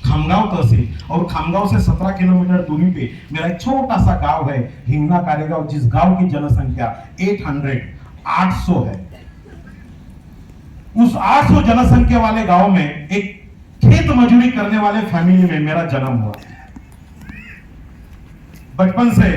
खामगांव तहसील और खामगांव से 17 किलोमीटर दूरी पे मेरा एक छोटा सा गांव है हिंगना कारेगांव, जिस गांव की जनसंख्या 800 है। उस 800 जनसंख्या वाले गांव में एक खेत मजदूरी करने वाले फैमिली में मेरा जन्म हुआ। बचपन से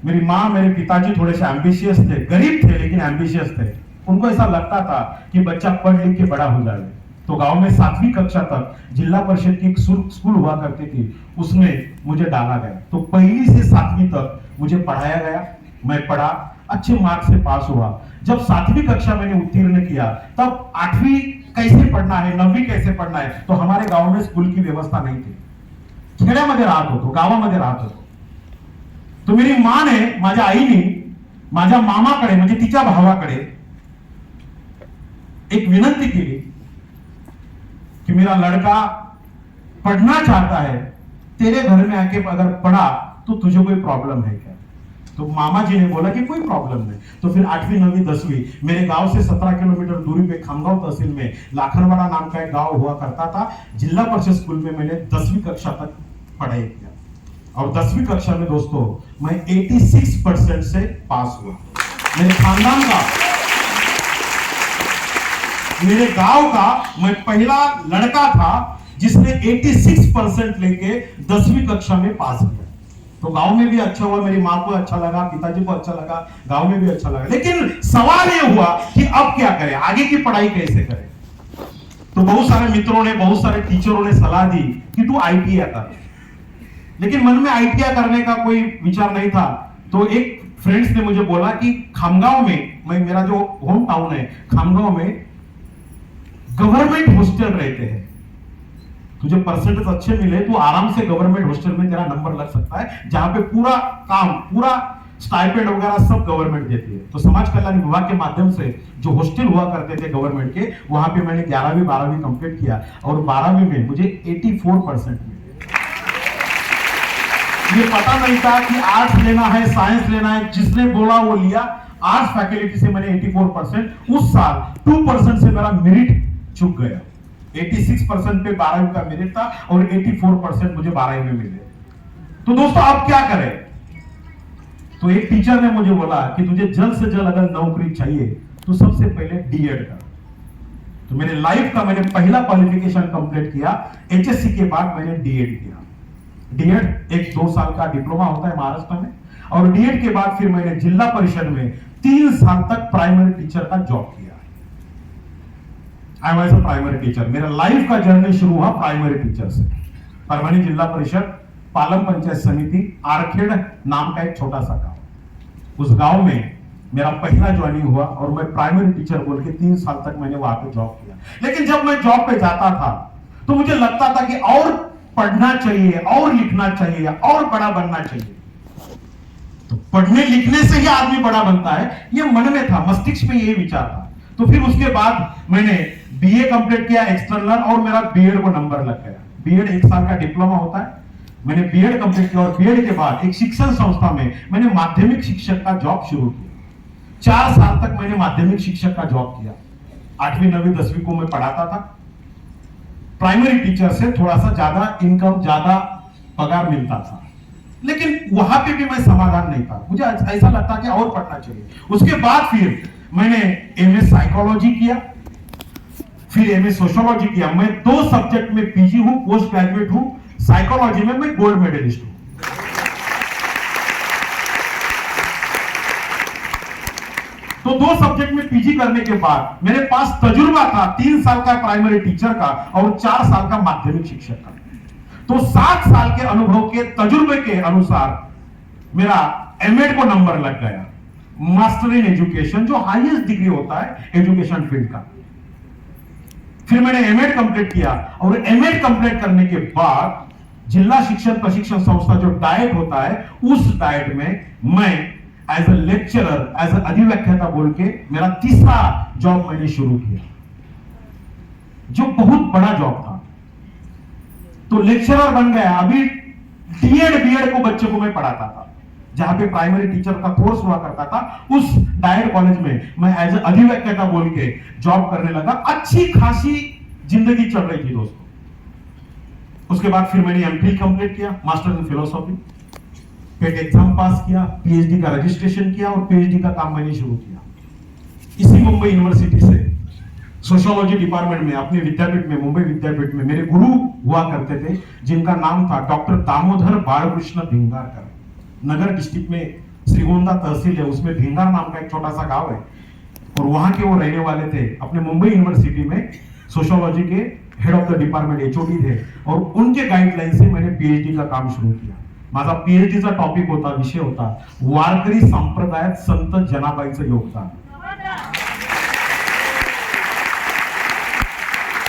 मेरी माँ, मेरे पिताजी थोड़े से एम्बिशियस थे, गरीब थे लेकिन एम्बिशियस थे। उनको ऐसा लगता था कि बच्चा पढ़ लिख के बड़ा हो जाए। तो गांव में 7वीं कक्षा तक जिला परिषद की एक स्कूल हुआ करती थी, उसमें मुझे डाला गया। तो 1ली से 7वीं तक मुझे पढ़ाया गया, मैं पढ़ा, अच्छे मार्क से पास हुआ। जब 7वीं कक्षा मैंने उत्तीर्ण किया, तब 8वीं कैसे पढ़ना है, 9वीं कैसे पढ़ना है, तो हमारे गांव में स्कूल की व्यवस्था नहीं थी। खेड्यामध्ये राहत होतो, गावामध्ये राहत होतो। तो मेरी माँ ने माझ्या आईने माझ्या मामाकडे म्हणजे तिच्या भावाकडे एक विनंती केली कि मेरा लड़का पढ़ना चाहता है, तेरे घर में आके अगर पढ़ा तो तुझे कोई प्रॉब्लम है क्या? तो मामा जी ने बोला कि कोई प्रॉब्लम नहीं। तो फिर 8वीं 9वीं 10वीं मेरे गांव से 17 किलोमीटर दूरी पे खामगांव तहसील में लाखनवाड़ा नाम का एक गांव हुआ करता था। जिला परिषद स्कूल में मैंने 10वीं कक्षा तक पढ़ाई किया और 10वीं कक्षा में दोस्तों मैं 86% से पास हुआ। मेरे खानदान का, मेरे गांव का मैं पहला लड़का था जिसने 86% लेके 10वीं कक्षा में पास किया। तो गांव में भी अच्छा हुआ, मेरी माँ को अच्छा लगा, पिताजी को अच्छा लगा, गांव में भी अच्छा लगा। लेकिन सवाल ये हुआ कि अब क्या करें, आगे की पढ़ाई कैसे करें। तो बहुत सारे मित्रों ने, बहुत सारे टीचरों ने सलाह दी कि तू ITI कर। लेकिन मन में ITI करने का कोई विचार नहीं था। तो एक फ्रेंड्स ने मुझे बोला कि खामगांव में, मेरा जो होम टाउन है खामगांव में गवर्नमेंट हॉस्टल रहते हैं, तुझे परसेंटेज अच्छे मिले तो आराम से गवर्नमेंट हॉस्टल में तेरा नंबर लग सकता है, जहां पे पूरा काम, पूरा स्टाइपेंड वगैरह सब गवर्नमेंट देती है। तो समाज कल्याण विभाग के माध्यम से जो हॉस्टल हुआ करते थे गवर्नमेंट के, वहां पे मैंने 11वीं 12वीं कंप्लीट किया और 12वीं में मुझे 84% मिले। ये पता नहीं था कि आर्ट्स लेना है, साइंस लेना है, जिसने बोला वो लिया। आर्ट्स फैकल्टी से मैंने 84%, उस साल 2% से मेरा मेरिट चुक गया। 86% पे 12वीं का मेरिट था और 84% मुझे 12वीं में मिले। तो दोस्तों अब क्या करें? तो एक टीचर ने मुझे बोला कि तुझे जल्द से जल्द अगर नौकरी चाहिए तो सबसे पहले डीएड कर। तो मेरे लाइफ का मैंने पहला क्वालिफिकेशन कंप्लीट किया, HSC के बाद मैंने डीएड किया। डीएड एक 2 साल का डिप्लोमा होता है महाराष्ट्र में, और डीएड के बाद फिर मैंने जिला परिषद में 3 साल तक प्राइमरी टीचर का जॉब किया। I was a primary teacher. मेरा लाइफ का जर्नी शुरू हुआ प्राइमरी टीचर से। परभणी जिला परिषद पालम पंचायत समिति आरखेड़ नाम का एक छोटा सा गांव, उस गांव में मेरा पहला ज्वाइनिंग हुआ और मैं प्राइमरी टीचर बोल के 3 साल तक मैंने वहां पे जॉब किया। लेकिन जब मैं जॉब पे जाता था तो मुझे लगता था कि और पढ़ना चाहिए, और लिखना चाहिए, और बड़ा बनना चाहिए। तो पढ़ने लिखने से ही आदमी बड़ा बनता है, ये मन में था, मस्तिष्क में ये विचार था। तो फिर उसके बाद मैंने BA कंप्लीट किया एक्सटर्नल, और मेरा BEd को नंबर लग गया। BEd 1 साल का डिप्लोमा होता है, मैंने BEd कंप्लीट किया और BEd के बाद एक शिक्षण संस्था में मैंने माध्यमिक शिक्षक का जॉब शुरू किया। 4 साल तक मैंने माध्यमिक शिक्षक का जॉब किया। 8वीं 9वीं 10वीं को मैं पढ़ाता था। प्राइमरी टीचर से थोड़ा सा ज्यादा इनकम, ज्यादा पगार मिलता था, लेकिन वहां पे भी मैं समाधान नहीं था। मुझे ऐसा लगता कि और पढ़ना चाहिए। उसके बाद फिर मैंने MA साइकोलॉजी किया, फिर MA सोशियोलॉजी किया। मैं 2 सब्जेक्ट में PG हूं, पोस्ट ग्रेजुएट हूं। साइकोलॉजी में मैं गोल्ड मेडलिस्ट हूं। तो 2 सब्जेक्ट में PG करने के बाद मेरे पास तजुर्बा था 3 साल का प्राइमरी टीचर का और 4 साल का माध्यमिक शिक्षक का। तो 7 साल के अनुभव के तजुर्बे के अनुसार मेरा MAd को नंबर लग गया, मास्टर इन एजुकेशन, जो हाईएस्ट डिग्री होता है एजुकेशन फील्ड का। फिर मैंने MAd कंप्लीट किया और MAd कंप्लीट करने के बाद जिला शिक्षण प्रशिक्षण संस्था जो डाइट होता है, उस डाइट में मैं as a lecturer, as a अधिव्याख्याता बोल के मेरा तीसरा जॉब मैंने शुरू किया, जो बहुत बड़ा जॉब था। तो लेक्चरर बन गया। अभी डीएड बीएड को बच्चों को मैं पढ़ाता था, जहां पे प्राइमरी टीचर का कोर्स हुआ करता था, उस डायट कॉलेज में मैं एज अ अधिव्याख्याता बोल के जॉब करने लगा। अच्छी खासी जिंदगी चल रही थी दोस्तों। उसके बाद फिर मैंने एमफिल कंप्लीट किया, master in philosophy, pet exam पास किया, पीएचडी का रजिस्ट्रेशन किया और पीएचडी का काम मैंने शुरू किया इसी मुंबई यूनिवर्सिटी से। सोशियोलॉजी डिपार्टमेंट में, अपने विद्यापीठ में, मुंबई विद्यापीठ में मेरे गुरु हुआ करते थे, जिनका नाम था डॉक्टर दामोदर बालकृष्ण भिंगारकर। नगर डिस्ट्रिक्ट में श्रीगोंदा तहसील है, उसमें भिंगार नाम का एक छोटा सा गांव है, और वहां के वो रहने वाले थे। अपने मुंबई यूनिवर्सिटी में सोशियोलॉजी के head of the department HOD थे, और उनके गाइडलाइन से मैंने पीएचडी का काम शुरू किया। माझा पीएचडीचा टॉपिक होता, विषय होता वारकरी संप्रदायात संत जनाबाईचं योगदान।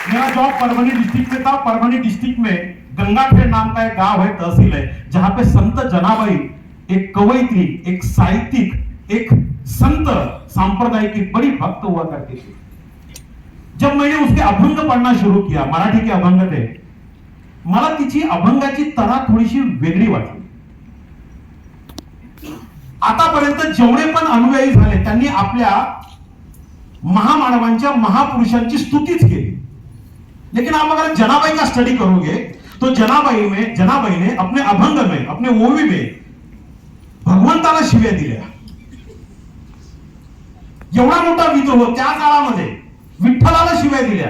मेरा जॉब परभणी डिस्ट्रिक्ट में था। परभणी डिस्ट्रिक्ट में गंगाखेड़ नाम का एक गांव है, तहसील है, जहां पे संत जनाबाई एक कवयित्री, एक साहित्यिक, एक संत सांप्रदायिक की बड़ी भक्त हुआ करती थी। जब मैंने उसके अभंग पढ़ना शुरू किया, मराठी के अभंग थे, मला तिची अभंगाची तरा थोडीशी वेगळी वाटली। आतापर्यंत जेवढे पण अनुयायी झाले त्यांनी आपल्या महामानवांच्या, महापुरुषांची स्तुतीच केली। लेकिन आप अगर जनाबाई का स्टडी करोगे तो जनाबाई ने अपने अभंग में, अपने ओवी में भगवंताला शिव्या दिल्या। एवढा मोठा विद्रोह त्या काळामध्ये विठ्ठलाला शिव्या दिल्या।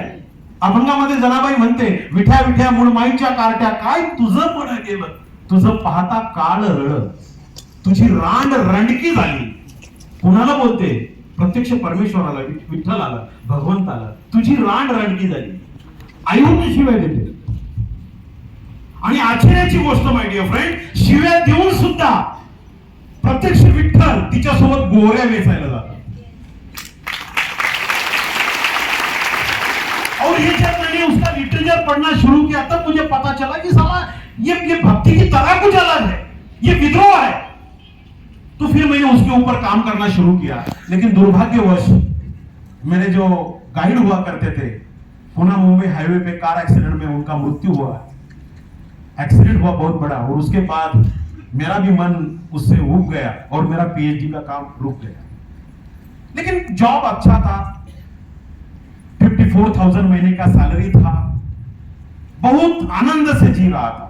अभंगामध्ये जनाबाई म्हणते, विठ्या विठ्या मूळ माईच्या कार्ट्या, काय तुझं पण गेलं, तुझं पाहता काळ रळ, तुझी रांड रंडकी झाली। कुणाला बोलते? प्रत्यक्ष परमेश्वराला, विठ्ठलाला, भगवंताला, तुझी रांड रंडकी झाली। आईहून शिव्या देते। आणि आश्चर्याची गोष्ट माय डिअर फ्रेंड, शिव्या देऊन सुद्धा प्रत्यक्ष विठ्ठल तिच्यासोबत गोऱ्या वेचायला जातात। और ये जब मैंने उसका लिटरेचर पढ़ना शुरू किया तब मुझे पता चला कि साला ये भक्ति की तरह कुछ अलग है, ये विद्रोह है। तो फिर मैंने उसके ऊपर काम करना शुरू किया। लेकिन दुर्भाग्यवश मेरे जो गाइड हुआ करते थे, पुणे मुंबई हाईवे पे कार एक्सीडेंट में उनका मृत्यु हुआ। एक्सीडेंट हुआ बहुत बड़ा, और उसके बाद मेरा भी मन उससे उब गया और मेरा पीएचडी का काम रुक गया। लेकिन जॉब अच्छा था, 54,000 महीने का सैलरी था, बहुत आनंद से जी रहा था।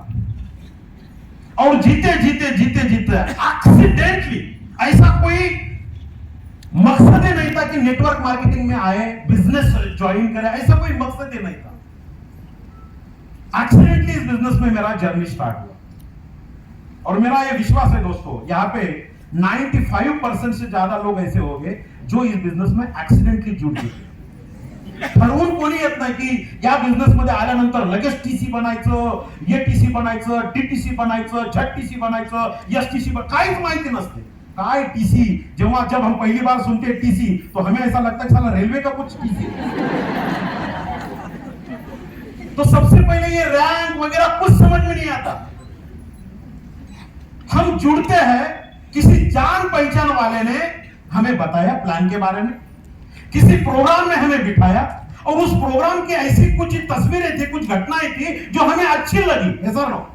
और जीते जीते एक्सीडेंटली, ऐसा कोई मकसद ही नहीं था कि नेटवर्क मार्केटिंग में आए, बिजनेस ज्वाइन करे, ऐसा कोई मकसद ही नहीं था। एक्सीडेंटली इस बिजनेस में मेरा जर्नी स्टार्ट हुआ। और मेरा ये विश्वास है दोस्तों, यहाँ पे 95% से ज्यादा लोग ऐसे होंगे जो इस बिजनेस में एक्सीडेंटली जुड़ चुके। ठरवून कोणी येत नाही की या बिझनेस मध्ये आल्यानंतर लगेच टीसी बनायचं, ये टीसी बनायचं, डीटीसी बनायचं, झडटीसी बनायचं, एसटीसी, काहीच माहिती नसते काय टीसी। जब हम पहली बार सुनते हैं टीसी तो हमें ऐसा लगता है साला रेलवे का कुछ टीसी। तो सबसे पहले ये रैंक वगैरह कुछ समझ में नहीं आता। हम जुड़ते हैं, किसी जान पहचान वाले ने हमें बताया प्लान के बारे में, किसी प्रोग्राम में हमें बिठाया, और उस प्रोग्राम की ऐसी कुछ तस्वीरें थी, कुछ घटनाएं थी जो हमें अच्छी लगी, ऐसा ना,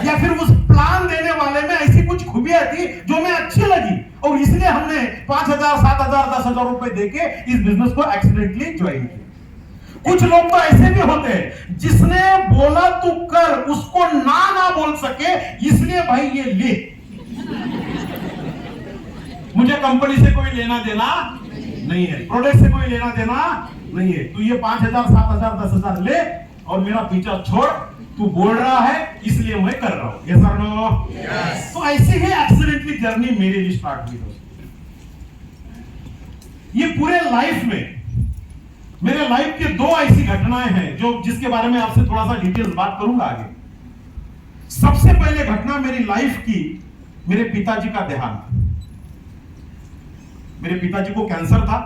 या फिर उस प्लान देने वाले में ऐसी कुछ खूबियां थी जो हमें अच्छी लगी, और इसलिए हमने 5,000, 7,000, 10,000 रुपए देके इस बिजनेस को एक्सीडेंटली ज्वाइन किया। कुछ लोग तो ऐसे भी होते हैं, जिसने बोला तू कर, उसको ना बोल सके, इसलिए भाई ये ले, मुझे कंपनी से कोई लेना देना नहीं है, प्रोडक्ट से कोई लेना देना नहीं है, तू ये 5,000, 7,000, 10,000 ले और मेरा पीछा छोड़, तू बोल रहा है इसलिए मैं कर रहा हूं। यस और नो? तो ऐसे ही एक्सीडेंटली जर्नी मेरी भी स्टार्ट हुई दोस्तों। ये पूरे लाइफ में मेरे लाइफ की 2 ऐसी घटनाएं हैं जो जिसके बारे में आपसे थोड़ा सा डिटेल्स बात करूंगा आगे। सबसे पहले घटना मेरी लाइफ की, मेरे पिताजी का देहांत। मेरे पिताजी को कैंसर था।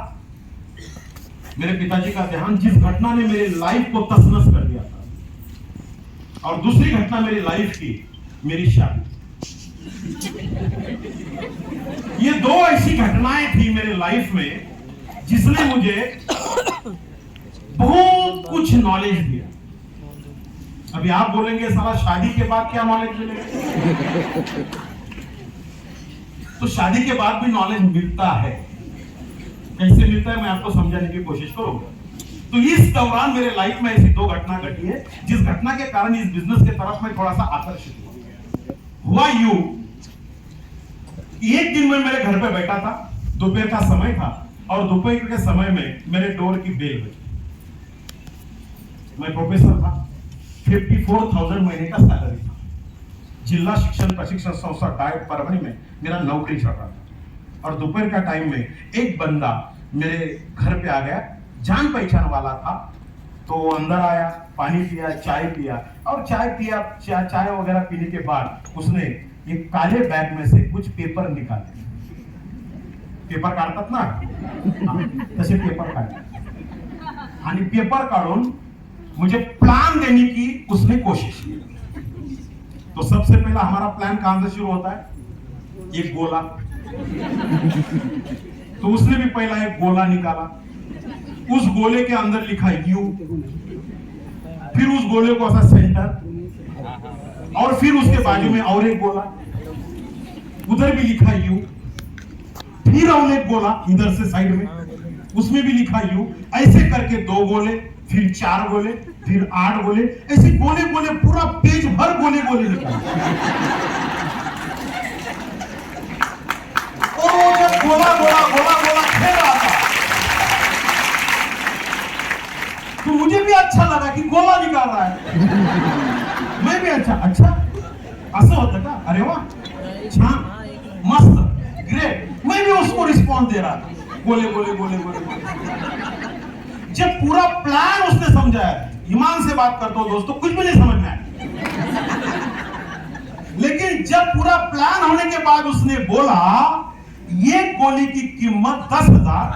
मेरे पिताजी का देहांत, जिस घटना ने मेरी लाइफ को तसनस कर दिया था। और दूसरी घटना मेरी लाइफ की, मेरी शादी। ये दो ऐसी घटनाएं थी मेरे लाइफ में जिसने मुझे बहुत कुछ नॉलेज दिया। अभी आप बोलेंगे साला शादी के बाद क्या नॉलेज मिलेगा? तो शादी के बाद भी नॉलेज मिलता है। कैसे मिलता है मैं आपको समझाने की कोशिश करूंगा। तो इस दौरान मेरे लाइफ में ऐसी दो घटना घटी है जिस घटना के कारण इस बिजनेस के तरफ में थोड़ा सा आकर्षित हुआ यूं, एक दिन मैं मेरे घर पे बैठा था, दोपहर का समय था और दोपहर के समय में मेरे डोर की बेल बजी। मैं प्रोफेसर था, 54,000 महीने का सैलरी था, जिला शिक्षण प्रशिक्षण संस्था डाइट परभणी में मेरा नौकरी चल रहा था। और दोपहर का टाइम में एक बंदा मेरे घर पे आ गया, जान पहचान वाला था। तो अंदर आया, पानी पिया, चाय पिया और चाय वगैरह पीने के बाद उसने एक काले बैग में से कुछ पेपर निकाले। पेपर काढतात ना, तसे पेपर काढले आणि पेपर काढून मुझे प्लान देने की उसने कोशिश की। तो सबसे पहला हमारा प्लान कहां से शुरू होता है? एक गोला। तो उसने भी पहला एक गोला निकाला, उस गोले के अंदर लिखा यू, फिर उस गोले को ऐसा सेंटर और फिर उसके बाजू में और एक गोला, उधर भी लिखा यू, फिर और एक गोला इधर से साइड में, उसमें भी लिखा यू। ऐसे करके 2 गोले, फिर 4 गोले, फिर 8 गोले, ऐसे गोले गोले पूरा पेज भर गोले गोले निकाले। और वो जब गोला गोला गोला गोला खेल रहा था तो मुझे भी अच्छा लगा कि गोला निकाल रहा है। मैं भी अच्छा असं होतं का? अरे वाह, छान, मस्त, ग्रेट। मैं भी उसको रिस्पॉन्स दे रहा था, गोले गोले गोले गोले गोले। जब पूरा प्लान उसने समझाया, ईमान से बात करता हूं दोस्तों, कुछ भी नहीं समझ में आया। लेकिन जब पूरा प्लान होने के बाद उसने बोला ये गोली की कीमत 10,000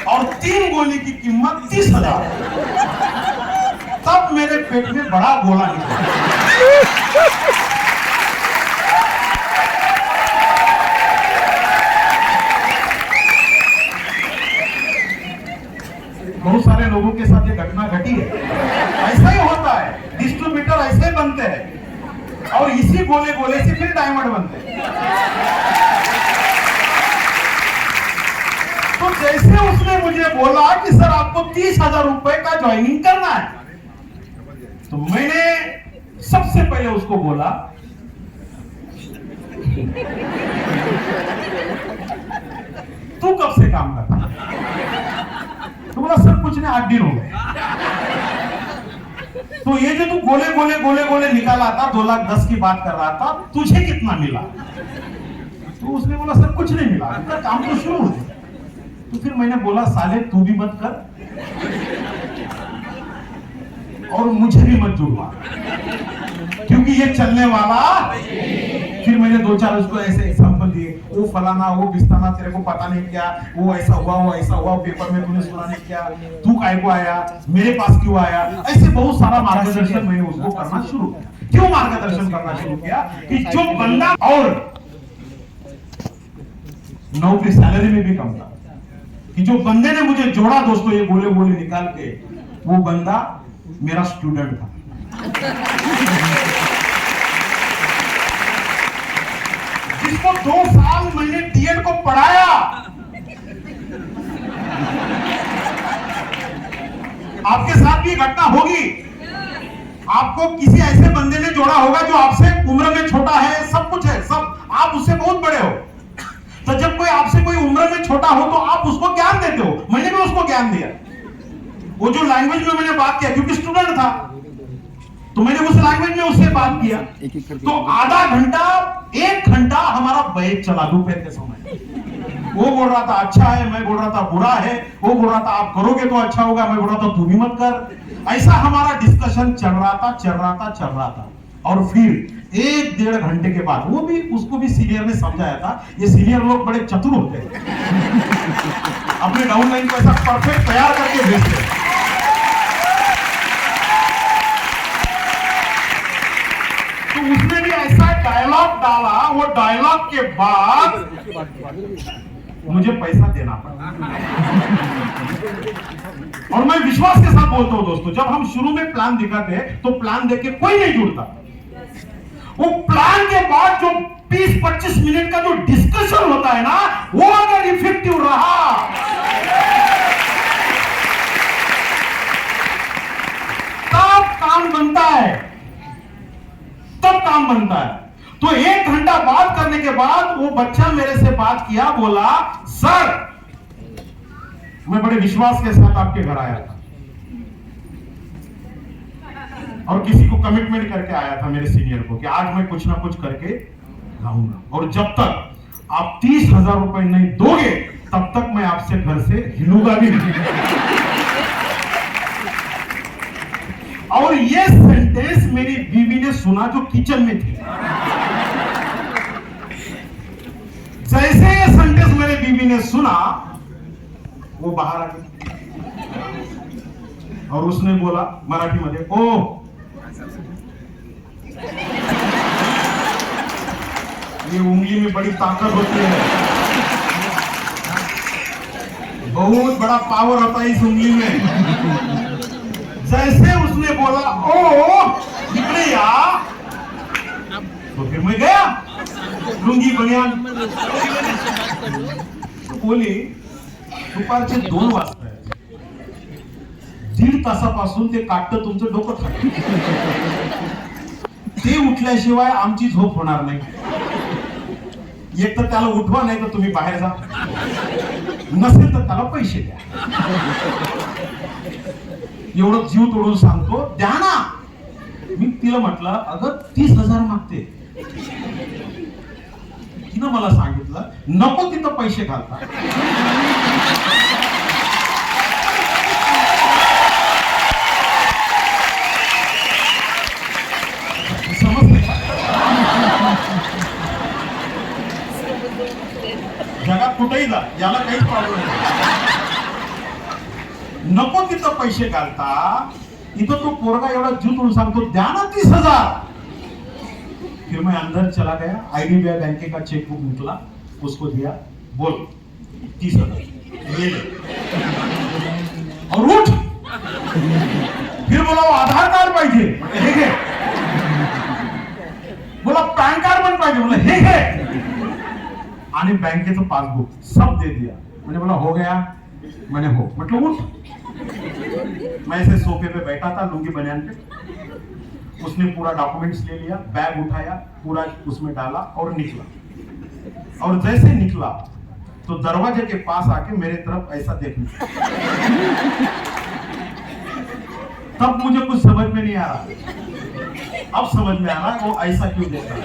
और 3 गोली की कीमत 30,000, तब मेरे पेट में बड़ा गोला निकला। बहुत सारे लोगों के साथ ये घटना घटी है। ऐसा ही होता है, डिस्ट्रीब्यूटर ऐसे बनते हैं और इसी गोले गोले से फिर डायमंड बनते हैं। तो जैसे उसने मुझे बोला कि सर आपको 30,000 रुपए का ज्वाइनिंग करना है, तो मैंने सबसे पहले उसको बोला तू कब से काम करता है? तो बोला सर कुछ नहीं, 8 दिन हो गए। तो ये जो तू गोले गोले गोले गोले निकाला था, 2,10,000 की बात कर रहा था, तुझे कितना मिला? तो उसने बोला सर कुछ नहीं मिला, काम तो शुरू हो गया। तो फिर मैंने बोला साले तू भी मत कर और मुझे भी मत जुड़वा, क्योंकि ये चलने वाला। फिर मैंने 2-4 उसको ऐसे एग्जांपल दिए, वो फलाना, वो बिस्ताना, तेरे को पता नहीं क्या, वो ऐसा हुआ, वो ऐसा हुआ, पेपर में तूने सुना नहीं क्या, तू काय को आया, मेरे पास क्यों आया। ऐसे बहुत सारा मार्गदर्शन मैंने उसको करना शुरू किया। क्यों मार्गदर्शन करना शुरू किया? कि जो बंदा, और नौकरी सैलरी में भी कम था, कि जो बंदे ने मुझे जोड़ा दोस्तों ये गोले गोले निकाल के, वो बंदा मेरा स्टूडेंट था। जिसको 2 साल मैंने डीएड को पढ़ाया। आपके साथ भी घटना होगी, आपको किसी ऐसे बंदे ने जोड़ा होगा जो आपसे उम्र में छोटा है, सब कुछ है, सब, आप उससे बहुत बड़े हो। तो जब कोई आपसे कोई उम्र में छोटा हो तो आप उसको ज्ञान देते हो। मैंने भी उसको ज्ञान दिया, वो जो लैंग्वेज में मैंने बात किया, क्योंकि स्टूडेंट था तो मैंने उस लैंग्वेज में उससे बात किया। तो आधा घंटा 1 घंटा हमारा बैच चला दोपहर के समय। वो बोल रहा था अच्छा है, मैं बोल रहा था बुरा है, वो बोल रहा था आप करोगे तो अच्छा होगा, मैं बोल रहा था तू भी मत कर। ऐसा हमारा डिस्कशन चल रहा था। और फिर 1-1.5 घंटे के बाद वो भी, उसको भी सीनियर ने समझाया था। ये सीनियर लोग बड़े चतुर होते हैं, अपने डाउनलाइन को ऐसा परफेक्ट तैयार करके भेजते हैं। तो उसने भी ऐसा डायलॉग डाला, वो डायलॉग के बाद मुझे पैसा देना पड़ा। और मैं विश्वास के साथ बोलता हूं दोस्तों, जब हम शुरू में प्लान दिखाते हैं तो प्लान देके कोई नहीं जुड़ता। वो प्लान के बाद जो 20-25 मिनट का जो डिस्कशन होता है ना, वो अगर इफेक्टिव रहा, तब काम बनता है, तब काम बनता है। तो 1 घंटा बात करने के बाद वो बच्चा मेरे से बात किया, बोला सर मैं बड़े विश्वास के साथ आपके घर आया था और किसी को कमिटमेंट करके आया था मेरे सीनियर को कि आज मैं कुछ ना कुछ करके लाऊंगा, और जब तक आप 30,000 रुपए नहीं दोगे तब तक मैं आपसे घर से हिलूंगा भी नहीं। और ये सेंटेंस मेरी बीवी ने सुना जो किचन में थी। जैसे ये सेंटेंस मेरी बीवी ने सुना, वो बाहर आ गई और उसने बोला मराठी में, ओ ये उंगली में बड़ी ताकत होती है, बहुत बड़ा पावर होता है इस उंगली में। जैसे उसने बोला ओ इकडे या, तो फिर मैं गया लुंगी बनियान। तो बोली दुपारचे 2 वाजता, 1.5 तासापासून ते काटतं तुमचं डोकं खातं, ते उठल्याशिवाय आमची झोप होणार नाही। एक तर त्याला उठवा, नाही तर तुम्ही बाहेर जा, नसेल तर त्याला पैसे द्या। एवढं जीव तोडून सांगतो, द्या ना। मी तिला म्हटलं अगं 30,000 मागते। तिनं मला सांगितलं नको तिथं पैसे घालता, समजले का? जगात कुठेही जा, याला काहीच प्रॉब्लेम नाही। नको तिथं पैसे घालता, इथं तो पोरगा एवढा जीव तोडून सांगतो द्या ना 30,000। फिर मैं अंदर चला गया, IDBI बैंक का चेकबुक निकला, उसको दिया, बोल 30,000 ले ले और उठ। फिर बोला वो आधार कार्ड पाहिजे, हे घे। बोला पॅन कार्ड पण पाहिजे, बोला हे घे। आणि बँकेचं पासबुक सब दे दिया। मैंने बोला हो गया, मैंने हो, मतलब उठ। मैं ऐसे सोफे पे बैठा था लुंगी बनियान पे, उसने पूरा डॉक्यूमेंट्स ले लिया, बैग उठाया, पूरा उसमें डाला और निकला। और जैसे निकला तो दरवाजे के पास आके मेरे तरफ ऐसा देखने, तब मुझे कुछ समझ में नहीं आ रहा। अब समझ में आ रहा वो ऐसा क्यों देख रहा।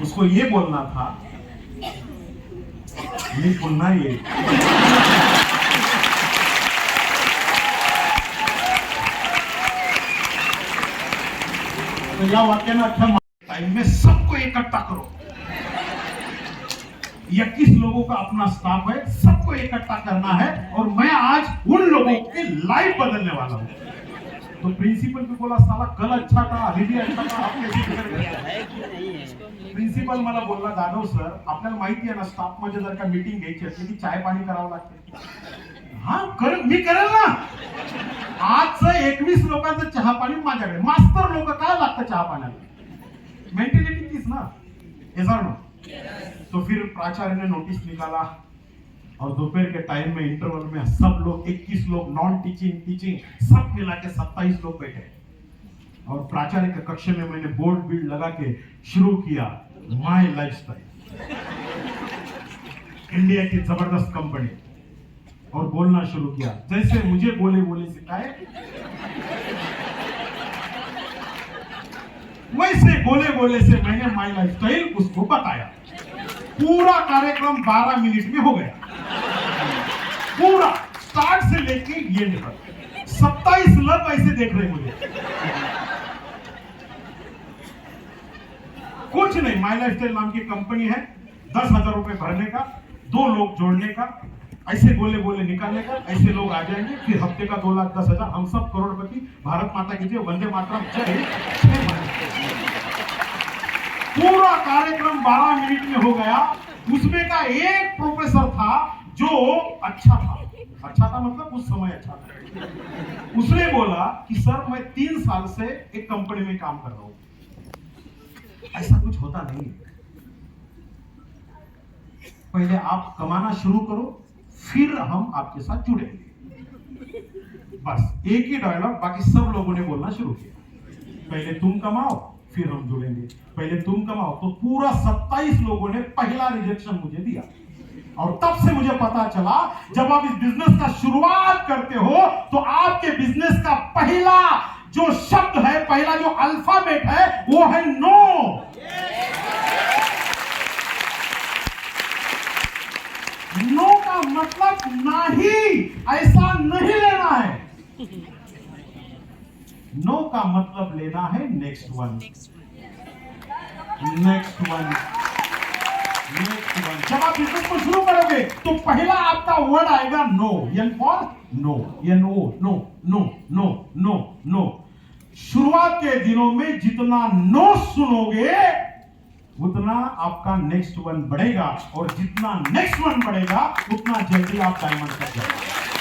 उसको ये बोलना था मी पुन्हा ये। तो या वाक्य में अच्छा टाइम में सबको इकट्ठा करो। 21 लोगों का अपना स्टाफ है, सबको इकट्ठा करना है और मैं आज उन लोगों की लाइफ बदलने वाला हूं। तो प्रिंसिपल भी बोला साला कल अच्छा था, अभी भी अच्छा था, आप कैसे बिगड़ गए? प्रिन्सिपल मला बोलला जाधव सर आपल्याला माहिती आहे ना स्टाफ मध्ये जर का मीटिंग घ्यायची असली की चाय पाणी करावं लागते। हा कर, मी करेल ना। आजचं 21 लोकांचं चहा पाणी माझ्याकडे, मास्तर लोक काय लागतं चहा पाण्याला, मेंटॅलिटी तीच ना, ऐसा ना। तो फिर प्राचार्य ने नोटिस निकाला और दोपहर के टाइम में इंटरवल में सब लोग 21 लोग नॉन टीचिंग टीचिंग सब मिला के 27 लोग बैठे और प्राचार्य के कक्ष में मैंने बोर्ड बिल्ड लगा के शुरू किया माय लाइफस्टाइल, इंडिया की जबरदस्त कंपनी, और बोलना शुरू किया जैसे मुझे बोले बोले सिखाए वैसे बोले बोले से मैंने माय लाइफस्टाइल उसको बताया। पूरा कार्यक्रम 12 मिनट में हो गया, पूरा स्टार्ट से लेके एंड तक। 27 लोग ऐसे देख रहे मुझे, कुछ नहीं। माय लाइफस्टाइल नाम की कंपनी है, 10,000 रुपए भरने का, 2 लोग जोड़ने का, ऐसे बोले बोले निकालने का, ऐसे लोग आ जाएंगे, फिर हफ्ते का 2,10,000, हम सब करोड़पति। भारत माता की जय, वंदे मातरम, जय। पूरा कार्यक्रम 12 मिनट में हो गया। उसमें का एक प्रोफेसर था जो अच्छा था मतलब उस समय अच्छा था। उसने बोला कि सर मैं 3 साल से एक कंपनी में काम कर रहा हूं, ऐसा कुछ होता नहीं है, पहले आप कमाना शुरू करो फिर हम आपके साथ जुड़ेंगे। बस एक ही डायलॉग, बाकी सब लोगों ने बोलना शुरू किया, पहले तुम कमाओ फिर हम जुड़ेंगे, पहले तुम कमाओ। तो पूरा 27 लोगों ने पहला रिजेक्शन मुझे दिया। और तब से मुझे पता चला जब आप इस बिजनेस का शुरुआत करते हो तो आपके बिजनेस का पहला जो शब्द है, पहला जो अल्फाबेट है वो है नो। नो का मतलब नहीं, ऐसा नहीं लेना है। नो का मतलब लेना है next one, next one, next one. जब आप बिजनेस को शुरू करोगे तो पहला आपका वर्ड आएगा no. N for no, N O, no no no no no. शुरुआत के दिनों में जितना नो सुनोगे उतना आपका नेक्स्ट वन बढ़ेगा, और जितना नेक्स्ट वन बढ़ेगा उतना जल्दी आप डायमंड तक जाओगे।